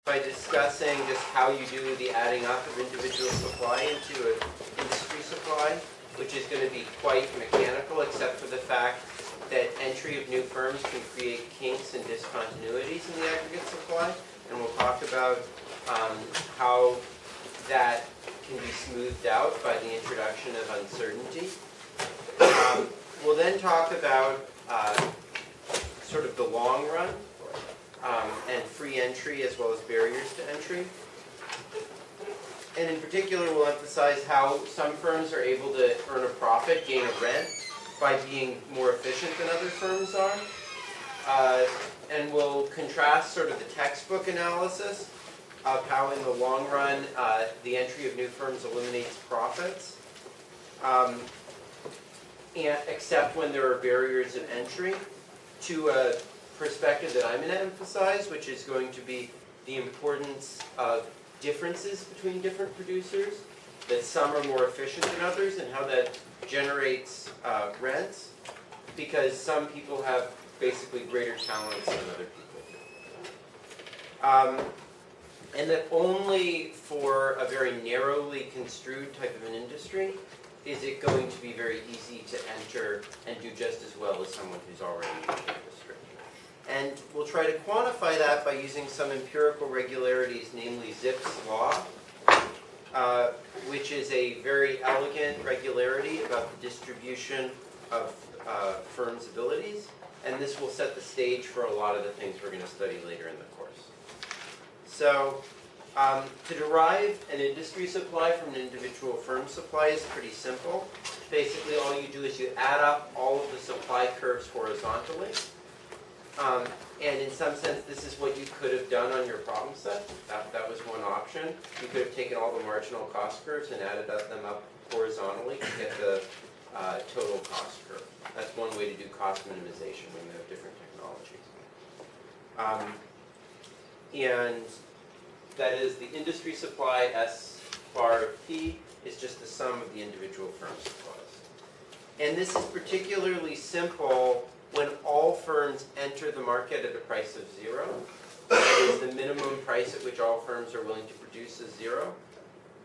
by discussing just how you do the adding up of individual supply into an industry supply, which is going to be quite mechanical, except for the fact that entry of new firms can create kinks and discontinuities in the aggregate supply, and we'll talk about how that can be smoothed out by the introduction of uncertainty. We'll then talk about sort of the long run and free entry as well as barriers to entry. And in particular, we'll emphasize how some firms are able to earn a profit, gain a rent, by being more efficient than other firms are. And we'll contrast sort of the textbook analysis of how in the long run the entry of new firms eliminates profits, and except when there are barriers of entry, to a perspective that I'm going to emphasize, which is going to be the importance of differences between different producers, that some are more efficient than others, and how that generates rents, because some people have basically greater talents than other people. And that only for a very narrowly construed type of an industry is it going to be very easy to enter and do just as well as someone who's already in the industry. And we'll try to quantify that by using some empirical regularities, namely Zipf's law, which is a very elegant regularity about the distribution of firms' abilities. And this will set the stage for a lot of the things we're going to study later in the course. So, to derive an industry supply from an individual firm supply is pretty simple. Basically, all you do is you add up all of the supply curves horizontally. And in some sense, this is what you could have done on your problem set. That was one option. You could have taken all the marginal cost curves and added them up horizontally to get the total cost curve. That's one way to do cost minimization when you have different technologies. And that is the industry supply, S bar of P, is just the sum of the individual firm supplies. And this is particularly simple when all firms enter the market at a price of 0. That is, the minimum price at which all firms are willing to produce is 0.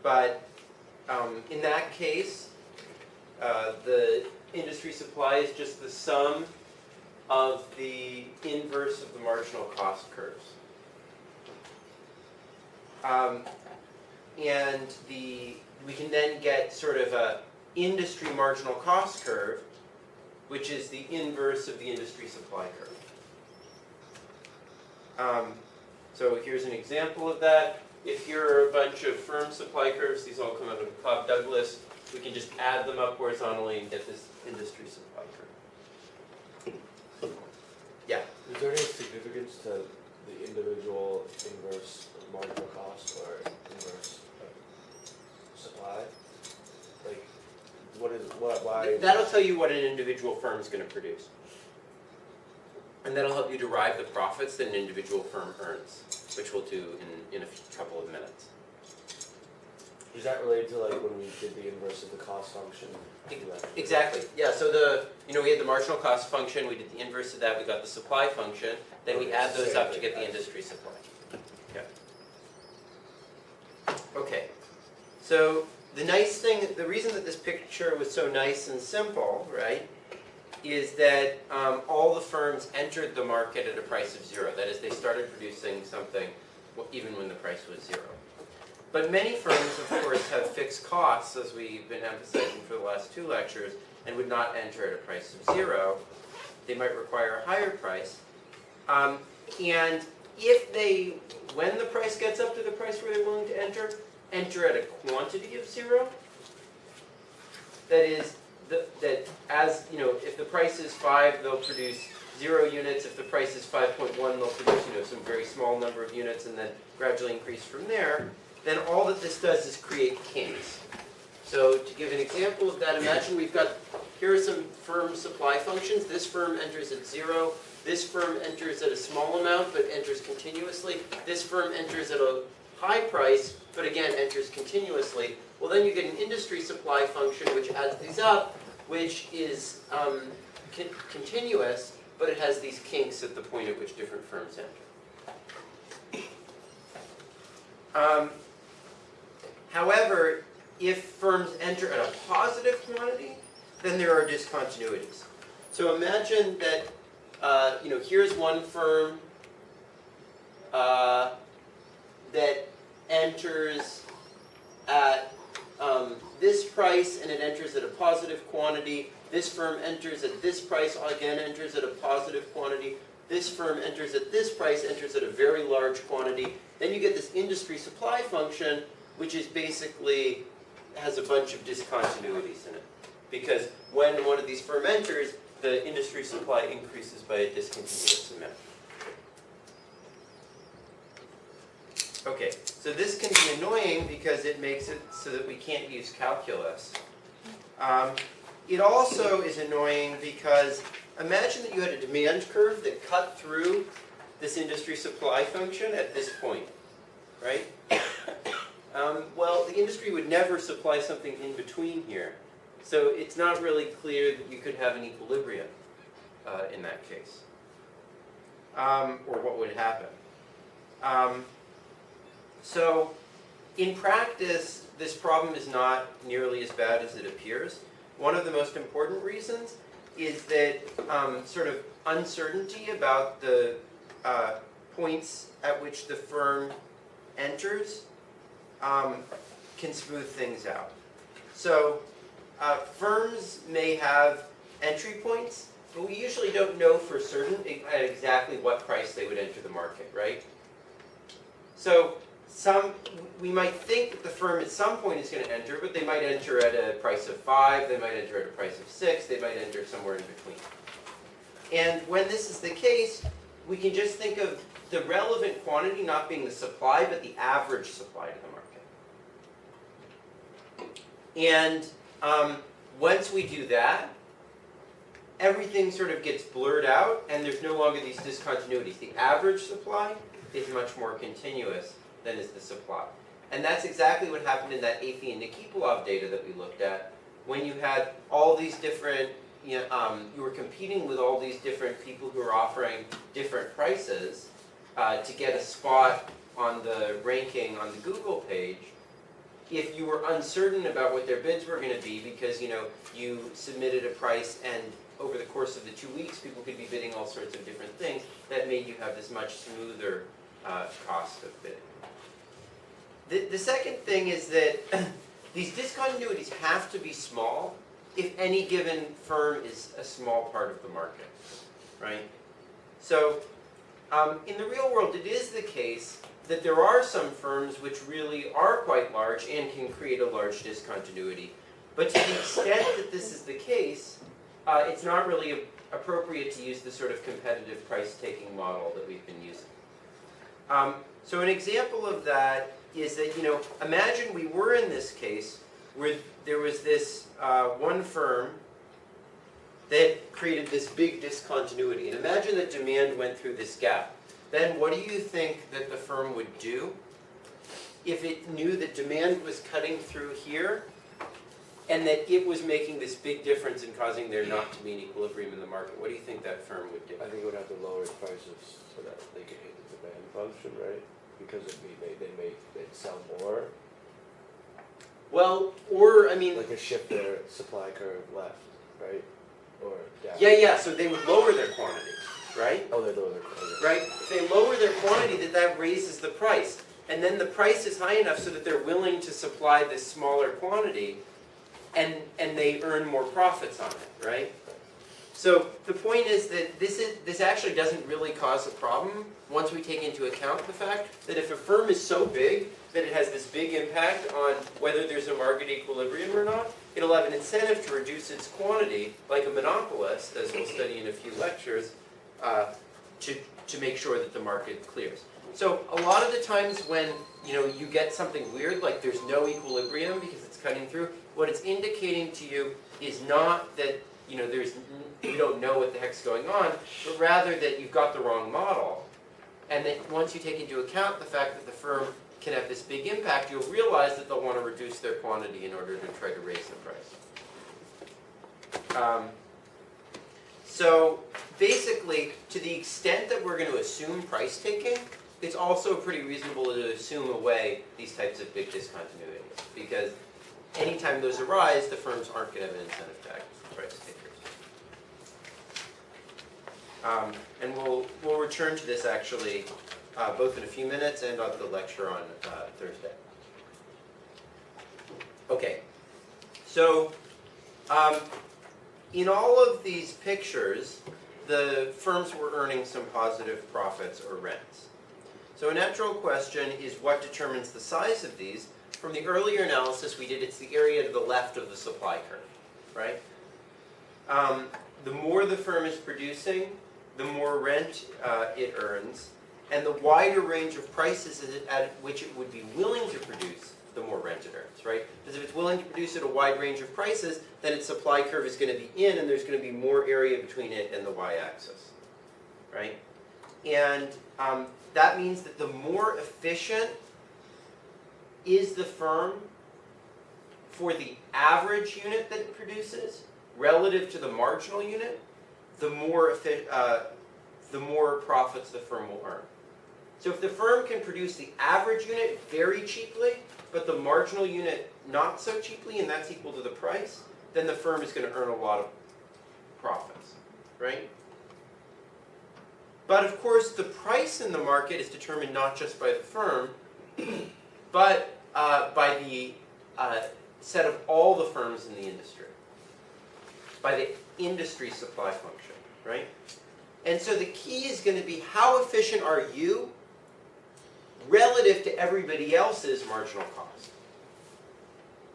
But in that case, the industry supply is just the sum of the inverse of the marginal cost curves. And we can then get sort of a industry marginal cost curve, which is the inverse of the industry supply curve. So here's an example of that. If here are a bunch of firm supply curves, these all come out of Cobb-Douglas, we can just add them up horizontally and get this industry supply curve. Yeah? Is there any significance to the individual inverse marginal cost or inverse supply? Like, why? That'll tell you what an individual firm is going to produce. And that'll help you derive the profits that an individual firm earns, which we'll do in a couple of minutes. Is that related to like when we did the inverse of the cost function? Exactly. Yeah. So we had the marginal cost function. We did the inverse of that. We got the supply function. Then we add those up to get the industry supply. Yeah. Okay. So the nice thing, the reason that this picture was so nice and simple, right, is that all the firms entered the market at a price of 0. That is, they started producing something even when the price was 0. But many firms, of course, have fixed costs, as we've been emphasizing for the last 2 lectures, and would not enter at a price of 0. They might require a higher price. And if they, when the price gets up to the price where they're willing to enter at a quantity of 0, that is, that as, if the price is 5, they'll produce 0 units. If the price is 5.1, they'll produce, some very small number of units and then gradually increase from there. Then all that this does is create kinks. So to give an example of that, imagine here are some firm supply functions. This firm enters at 0. This firm enters at a small amount, but enters continuously. This firm enters at a high price, but again enters continuously. Well, then you get an industry supply function which adds these up, which is continuous, but it has these kinks at the point at which different firms enter. However, if firms enter at a positive quantity, then there are discontinuities. So imagine that, here's one firm that enters at this price and it enters at a positive quantity. This firm enters at this price, again enters at a positive quantity. This firm enters at this price, enters at a very large quantity. Then you get this industry supply function, which is basically has a bunch of discontinuities in it. Because when one of these firms enters, the industry supply increases by a discontinuous amount. Okay, so this can be annoying because it makes it so that we can't use calculus. It also is annoying because imagine that you had a demand curve that cut through this industry supply function at this point, right? Well, the industry would never supply something in between here. So it's not really clear that you could have an equilibrium in that case. Or what would happen. So in practice, this problem is not nearly as bad as it appears. One of the most important reasons is that sort of uncertainty about the points at which the firm enters can smooth things out. So firms may have entry points, but we usually don't know for certain at exactly what price they would enter the market, right? So we might think that the firm at some point is going to enter, but they might enter at a price of 5, they might enter at a price of 6, they might enter somewhere in between. And when this is the case, we can just think of the relevant quantity not being the supply, but the average supply to the market. And once we do that, everything sort of gets blurred out, and there's no longer these discontinuities. The average supply is much more continuous than is the supply. And that's exactly what happened in that Athey and Nikiforov data that we looked at, when you had all these different, you were competing with all these different people who were offering different prices to get a spot on the ranking on the Google page. If you were uncertain about what their bids were going to be because you submitted a price and over the course of the 2 weeks people could be bidding all sorts of different things, that made you have this much smoother cost of bidding. The second thing is that these discontinuities have to be small if any given firm is a small part of the market, right? So in the real world, it is the case that there are some firms which really are quite large and can create a large discontinuity. But to the extent that this is the case, it's not really appropriate to use the sort of competitive price-taking model that we've been using. So an example of that is that, imagine we were in this case where there was this one firm that created this big discontinuity. And imagine that demand went through this gap. Then what do you think that the firm would do if it knew that demand was cutting through here and that it was making this big difference in causing there not to be an equilibrium in the market? What do you think that firm would do? I think it would have to lower its prices so that they could hit the demand function, right? Because they'd sell more. Well, or, I mean... Like a shift their supply curve left, right? Or down. Yeah, so they would lower their quantity, right? Oh, they lower their quantity. Right? If they lower their quantity, that raises the price. And then the price is high enough so that they're willing to supply this smaller quantity, and they earn more profits on it, right? So the point is that this actually doesn't really cause a problem once we take into account the fact that if a firm is so big that it has this big impact on whether there's a market equilibrium or not, it'll have an incentive to reduce its quantity, like a monopolist, as we'll study in a few lectures, to make sure that the market clears. So a lot of the times when you get something weird, like there's no equilibrium because it's cutting through, what it's indicating to you is not that you don't know what the heck's going on, but rather that you've got the wrong model. And that once you take into account the fact that the firm can have this big impact, you'll realize that they'll want to reduce their quantity in order to try to raise the price. So basically, to the extent that we're going to assume price taking, it's also pretty reasonable to assume away these types of big discontinuities, because anytime those arise, the firms aren't going to have an incentive to act as price takers. And we'll return to this actually both in a few minutes and on the lecture on Thursday. Okay, so in all of these pictures, the firms were earning some positive profits or rents. So a natural question is what determines the size of these? From the earlier analysis we did, it's the area to the left of the supply curve, right? The more the firm is producing, the more rent it earns, and the wider range of prices at which it would be willing to produce, the more rent it earns, right? Because if it's willing to produce at a wide range of prices, then its supply curve is going to be in, and there's going to be more area between it and the y-axis, right? And that means that the more efficient is the firm for the average unit that it produces relative to the marginal unit, the more profits the firm will earn. So if the firm can produce the average unit very cheaply, but the marginal unit not so cheaply, and that's equal to the price, then the firm is going to earn a lot of profits, right? But of course, the price in the market is determined not just by the firm, but by the set of all the firms in the industry, by the industry supply function, right? And so the key is going to be how efficient are you relative to everybody else's marginal cost.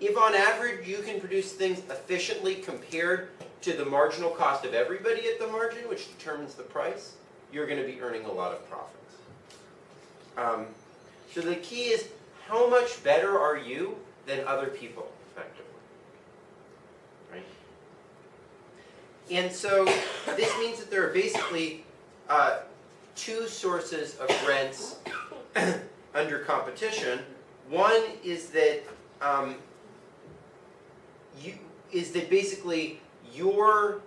If on average you can produce things efficiently compared to the marginal cost of everybody at the margin, which determines the price, you're going to be earning a lot of profits. So the key is how much better are you than other people, effectively, right? And so this means that there are basically two sources of rents under competition. One is that basically you are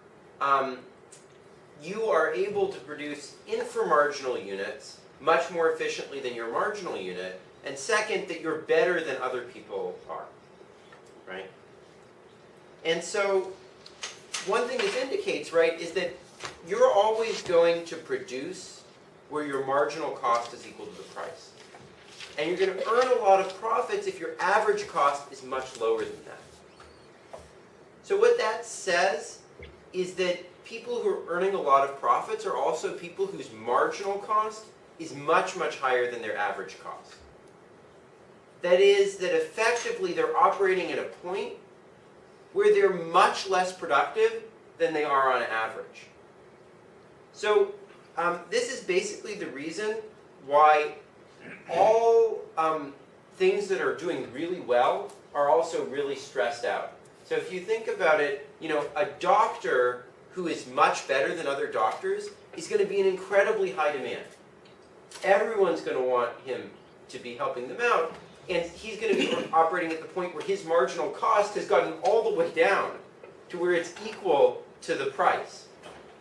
able to produce inframarginal units much more efficiently than your marginal unit, and second, that you're better than other people are, right? And so one thing this indicates, right, is that you're always going to produce where your marginal cost is equal to the price. And you're going to earn a lot of profits if your average cost is much lower than that. So what that says is that people who are earning a lot of profits are also people whose marginal cost is much, much higher than their average cost. That is, that effectively they're operating at a point where they're much less productive than they are on average. So this is basically the reason why all things that are doing really well are also really stressed out. So if you think about it, a doctor who is much better than other doctors is going to be in incredibly high demand. Everyone's going to want him to be helping them out, and he's going to be operating at the point where his marginal cost has gotten all the way down to where it's equal to the price,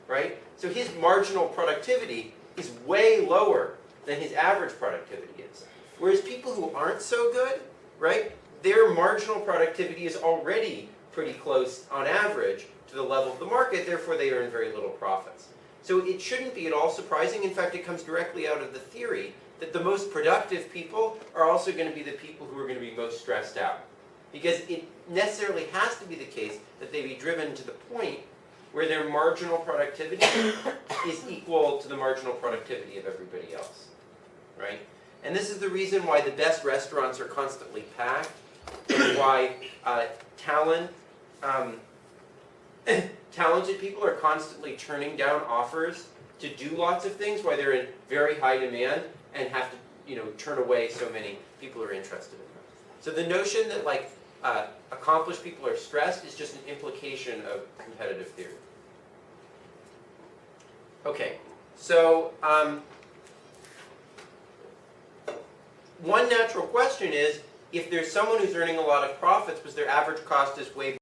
right? So his marginal productivity is way lower than his average productivity is. Whereas people who aren't so good, right, their marginal productivity is already pretty close on average to the level of the market, therefore they earn very little profits. So it shouldn't be at all surprising, in fact it comes directly out of the theory, that the most productive people are also going to be the people who are going to be most stressed out. Because it necessarily has to be the case that they be driven to the point where their marginal productivity is equal to the marginal productivity of everybody else, right? And this is the reason why the best restaurants are constantly packed, and why talented people are constantly turning down offers to do lots of things, why they're in very high demand and have to, turn away so many people who are interested in them. So the notion that accomplished people are stressed is just an implication of competitive theory. Okay, so one natural question is, if there's someone who's earning a lot of profits, but their average cost is way